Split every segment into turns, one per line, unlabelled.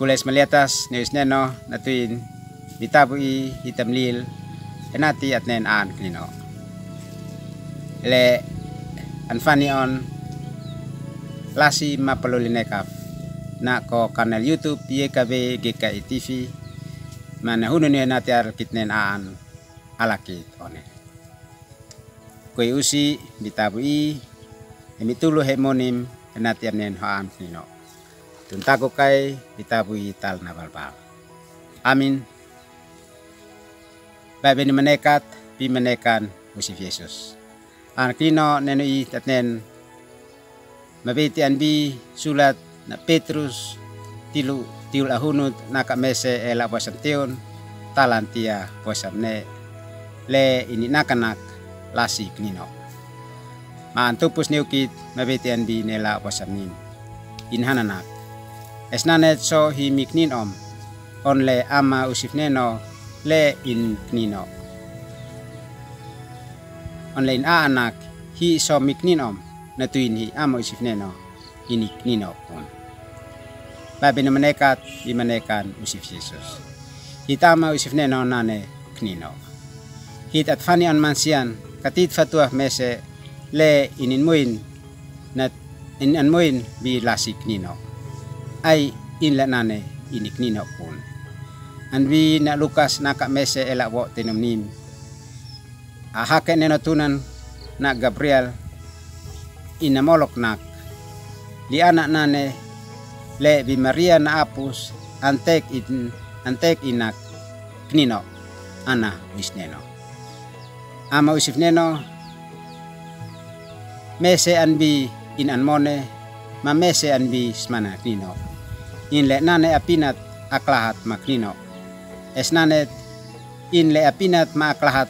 Pules meliatas neus neno natuin bitabui hitamlil enati at nen an klino. Le anfani on lasi mapalulinekap na ko kanal YouTube YKB GKI TV mana hunun nati ar kitnen an alakit one. Koi usi bitabui emitulu hemonim enati amnen hoan klino. Tuntago kay bitabui tal na balbal. Amin. Babe ni manekat pi manekan usif Yesus. Ang klino nenui tatnen mabiti anbi sulat na Petrus tiul ahunut nakamese ela bosantion talantia bosamne le ini nakanak lasi klino. Maantupus niukit mabiti anbi nela bosamnin inhananak. Esnanet so hi miknin on le ama usif neno le in knino. On le in anak hi so miknin natuin hi ama usif neno ini knino pun. Babi na manekat i manekan usif Yesus. Hitama usif neno nane knino. Hit at fani on mansian katit fatuah mese le ininmuin nat inanmuin bi lasi knino. Ay inla nane inik nino pun. Anwi na Lukas naka mese elak wo tinumnim. Ahake nenotunan na Gabriel inamolok nak. Li anak nane le bi Maria na apus antek inak knino ana wisneno. Ama usif neno mese anbi in anmone ma mese anbi smana knino. Inle nane apinat aklahat maklino. Esnanet inle apinat ma aklahat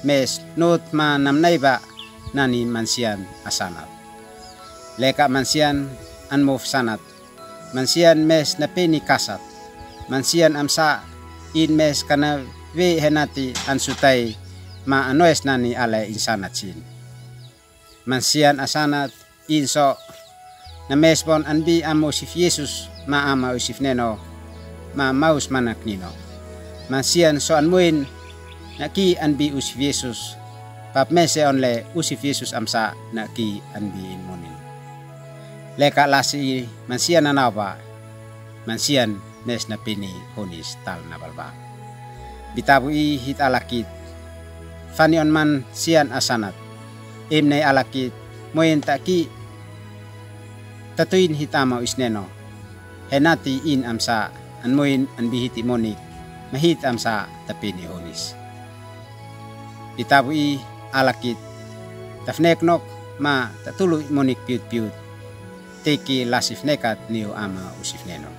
mes not ma namnaiba nani mansian asanat. Leka mansian anmof sanat. Mansian mes napeni kasat. Mansian amsa in mes kana we henati ansutai ma anoes nani ale insanat sin. Mansian asanat inso na mesbon anbi amo usif Yesus ma ama usif neno ma maus manak nino. Mansian so anmuin na ki anbi usif Yesus pap mese onle usif Yesus amsa na ki anbi inmunin. Leka lasi mansian anawa mansian mes na pini honis tal na balba. Bitabui hit alakit fani on man sian asanat imne alakit moyen taki tatuin hitama isneno henati in amsa anmoin anbihiti monik mahit amsa tapini honis. Bitabui alakit tafneknok ma tatulu monik piut-piut teki lasif nekat niu ama usif neno.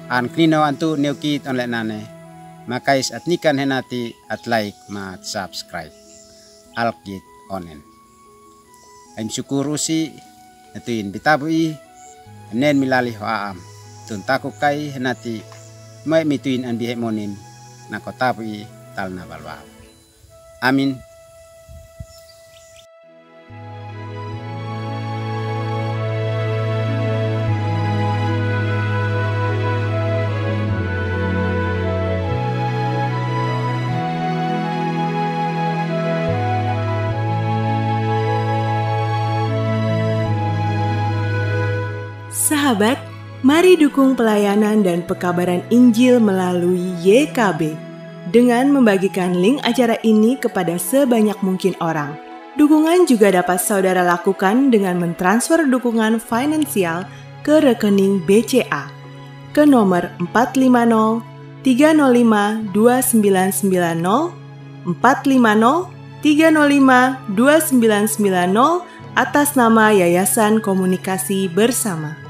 An klino antu niukit onle nane makais at nikan henati at like ma subscribe alkit onen. Aim syukur usi natuin bitabui nen milali hoam tuntaku kai henati mai mituin an bihe monin nakotabui talna balwa. Amin.
Sahabat, mari dukung pelayanan dan pekabaran Injil melalui YKB dengan membagikan link acara ini kepada sebanyak mungkin orang. Dukungan juga dapat saudara lakukan dengan mentransfer dukungan finansial ke rekening BCA ke nomor 450 305 2990 450 305 2990 atas nama Yayasan Komunikasi Bersama.